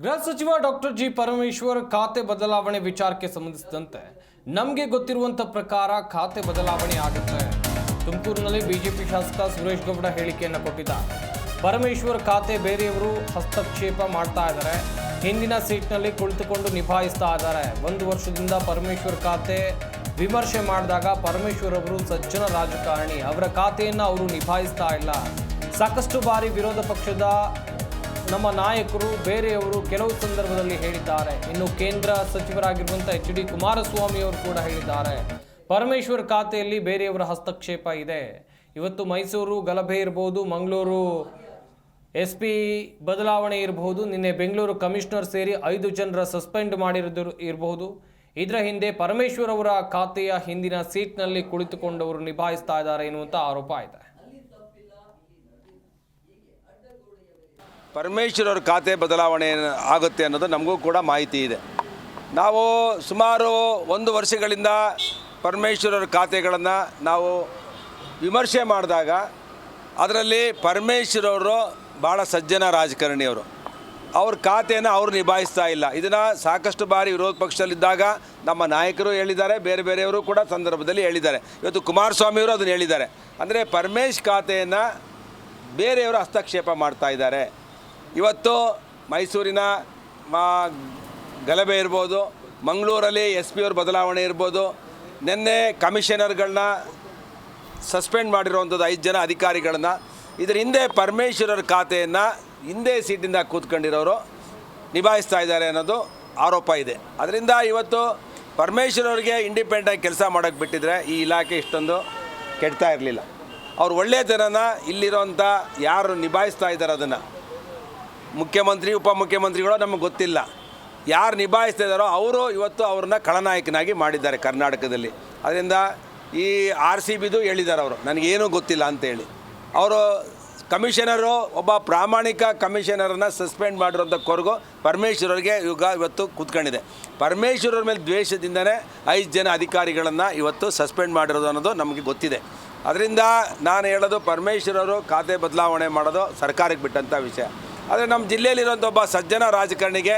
ಗೃಹ ಸಚಿವ doctor G Parameshwar ಖಾತೆ ಬದಲಾವಣೆ ವಿಚಾರಕ್ಕೆ ಸಂಬಂಧಿಸಿದಂತೆ ನಮಗೆ ಗೊತ್ತಿರುವಂತ ಪ್ರಕಾರ ಖಾತೆ ಬದಲಾವಣೆ ಆಗುತ್ತೆ. ತುಮಕೂರಿನಲ್ಲಿ ಬಿಜೆಪಿ ಶಾಸಕ ಸುರೇಶ್ ಗೌಡ ಹೇಳಿಕೆಯನ್ನು ಕೊಟ್ಟಿದ್ದಾರೆ. ಪರಮೇಶ್ವರ್ ಖಾತೆ ಬೇರೆಯವರು ಹಸ್ತಕ್ಷೇಪ ಮಾಡ್ತಾ ಇದ್ದಾರೆ. ಹಿಂದಿನ ಸೀಟ್ನಲ್ಲಿ ಕುಳಿತುಕೊಂಡು ನಿಭಾಯಿಸ್ತಾ ಇದ್ದಾರೆ. 1 ವರ್ಷದಿಂದ ಪರಮೇಶ್ವರ್ ಖಾತೆ ವಿಮರ್ಶೆ ಮಾಡಿದಾಗ ಪರಮೇಶ್ವರ್ ಅವರು ಸಜ್ಜನ ರಾಜಕಾರಣಿ, ಅವರ ಖಾತೆಯನ್ನು ಅವರು ನಿಭಾಯಿಸ್ತಾ ಇಲ್ಲ. ಸಾಕಷ್ಟು ಬಾರಿ ವಿರೋಧ ಪಕ್ಷದ ನಮ್ಮ ನಾಯಕರು ಬೇರೆಯವರು ಕೆಲವು ಸಂದರ್ಭದಲ್ಲಿ ಹೇಳಿದ್ದಾರೆ. ಇನ್ನು ಕೇಂದ್ರ ಸಚಿವರಾಗಿರುವಂಥ ಎಚ್.ಡಿ. ಕುಮಾರಸ್ವಾಮಿ ಅವರು ಕೂಡ ಹೇಳಿದ್ದಾರೆ ಪರಮೇಶ್ವರ್ ಖಾತೆಯಲ್ಲಿ ಬೇರೆಯವರ ಹಸ್ತಕ್ಷೇಪ ಇದೆ. ಇವತ್ತು ಮೈಸೂರು ಗಲಭೆ ಇರಬಹುದು, ಮಂಗಳೂರು SP ಬದಲಾವಣೆ ಇರಬಹುದು, ನಿನ್ನೆ ಬೆಂಗಳೂರು ಕಮಿಷನರ್ ಸೇರಿ 5 ಜನರ ಸಸ್ಪೆಂಡ್ ಮಾಡಿರೋದು ಇರಬಹುದು. ಇದರ ಹಿಂದೆ ಪರಮೇಶ್ವರ್ ಅವರ ಖಾತೆಯ ಹಿಂದಿನ ಸೀಟ್ನಲ್ಲಿ ಕುಳಿತುಕೊಂಡವರು ನಿಭಾಯಿಸ್ತಾ ಇದ್ದಾರೆ ಎನ್ನುವಂಥ ಆರೋಪ ಇದೆ. ಪರಮೇಶ್ವರ್ ಅವ್ರ ಖಾತೆ ಬದಲಾವಣೆ ಆಗುತ್ತೆ ಅನ್ನೋದು ನಮಗೂ ಕೂಡ ಮಾಹಿತಿ ಇದೆ. ನಾವು ಸುಮಾರು 1 ವರ್ಷಗಳಿಂದ ಪರಮೇಶ್ವರ್ ಅವ್ರ ಖಾತೆಗಳನ್ನು ನಾವು ವಿಮರ್ಶೆ ಮಾಡಿದಾಗ ಅದರಲ್ಲಿ ಪರಮೇಶ್ವರ್ ಅವರು ಭಾಳ ಸಜ್ಜನ ರಾಜಕಾರಣಿಯವರು, ಅವ್ರ ಖಾತೆಯನ್ನು ಅವರು ನಿಭಾಯಿಸ್ತಾ ಇಲ್ಲ. ಇದನ್ನು ಸಾಕಷ್ಟು ಬಾರಿ ವಿರೋಧ ಪಕ್ಷದಲ್ಲಿದ್ದಾಗ ನಮ್ಮ ನಾಯಕರು ಹೇಳಿದ್ದಾರೆ, ಬೇರೆಯವರು ಕೂಡ ಸಂದರ್ಭದಲ್ಲಿ ಹೇಳಿದ್ದಾರೆ. ಇವತ್ತು ಕುಮಾರಸ್ವಾಮಿಯವರು ಅದನ್ನು ಹೇಳಿದ್ದಾರೆ. ಅಂದರೆ ಪರಮೇಶ್ ಖಾತೆಯನ್ನು ಬೇರೆಯವರು ಹಸ್ತಕ್ಷೇಪ ಮಾಡ್ತಾ ಇದ್ದಾರೆ. ಇವತ್ತು ಮೈಸೂರಿನ ಗಲಭೆ ಇರ್ಬೋದು, ಮಂಗಳೂರಲ್ಲಿ SP ಅವ್ರ ಬದಲಾವಣೆ ಇರ್ಬೋದು, ನಿನ್ನೆ ಕಮಿಷನರ್ಗಳನ್ನ ಸಸ್ಪೆಂಡ್ ಮಾಡಿರುವಂಥದ್ದು 5 ಜನ ಅಧಿಕಾರಿಗಳನ್ನ. ಇದರ ಹಿಂದೆ ಪರಮೇಶ್ವರರ ಖಾತೆಯನ್ನು ಹಿಂದೆ ಸೀಟಿಂದ ಕೂತ್ಕೊಂಡಿರೋರು ನಿಭಾಯಿಸ್ತಾ ಇದ್ದಾರೆ ಅನ್ನೋದು ಆರೋಪ ಇದೆ. ಅದರಿಂದ ಇವತ್ತು ಪರಮೇಶ್ವರ್ ಅವರಿಗೆ ಇಂಡಿಪೆಂಡೆಂಟಾಗಿ ಕೆಲಸ ಮಾಡೋಕ್ಕೆ ಬಿಟ್ಟಿದ್ರೆ ಈ ಇಲಾಖೆ ಇಷ್ಟೊಂದು ಕೆಡ್ತಾ ಇರಲಿಲ್ಲ. ಅವ್ರು ಒಳ್ಳೆಯತನನ ಇಲ್ಲಿರೋಂಥ ಯಾರು ನಿಭಾಯಿಸ್ತಾ ಇದ್ದಾರೆ ಅದನ್ನು ಮುಖ್ಯಮಂತ್ರಿ ಉಪಮುಖ್ಯಮಂತ್ರಿಗಳು ನಮಗೆ ಗೊತ್ತಿಲ್ಲ, ಯಾರು ನಿಭಾಯಿಸ್ತಾ ಇದ್ದಾರೋ ಅವರು ಇವತ್ತು ಅವ್ರನ್ನ ಖಳನಾಯಕನಾಗಿ ಮಾಡಿದ್ದಾರೆ ಕರ್ನಾಟಕದಲ್ಲಿ. ಅದರಿಂದ ಈ RCBದು ಹೇಳಿದ್ದಾರೆ ಅವರು, ನನಗೇನೂ ಗೊತ್ತಿಲ್ಲ ಅಂತೇಳಿ. ಅವರು ಕಮಿಷನರು ಒಬ್ಬ ಪ್ರಾಮಾಣಿಕ ಕಮಿಷನರನ್ನು ಸಸ್ಪೆಂಡ್ ಮಾಡಿರೋಂಥ ಕೊರಗು ಪರಮೇಶ್ವರರಿಗೆ ಇವತ್ತು ಕೂತ್ಕೊಂಡಿದೆ. ಪರಮೇಶ್ವರರ ಮೇಲೆ ದ್ವೇಷದಿಂದನೇ 5 ಜನ ಅಧಿಕಾರಿಗಳನ್ನು ಇವತ್ತು ಸಸ್ಪೆಂಡ್ ಮಾಡಿರೋದು ಅನ್ನೋದು ನಮಗೆ ಗೊತ್ತಿದೆ. ಅದರಿಂದ ನಾನು ಹೇಳೋದು ಪರಮೇಶ್ವರರು ಖಾತೆ ಬದಲಾವಣೆ ಮಾಡೋದು ಸರ್ಕಾರಕ್ಕೆ ಬಿಟ್ಟಂಥ ವಿಷಯ. ಆದರೆ ನಮ್ಮ ಜಿಲ್ಲೆಯಲ್ಲಿರುವಂಥ ಒಬ್ಬ ಸಜ್ಜನ ರಾಜಕಾರಣಿಗೆ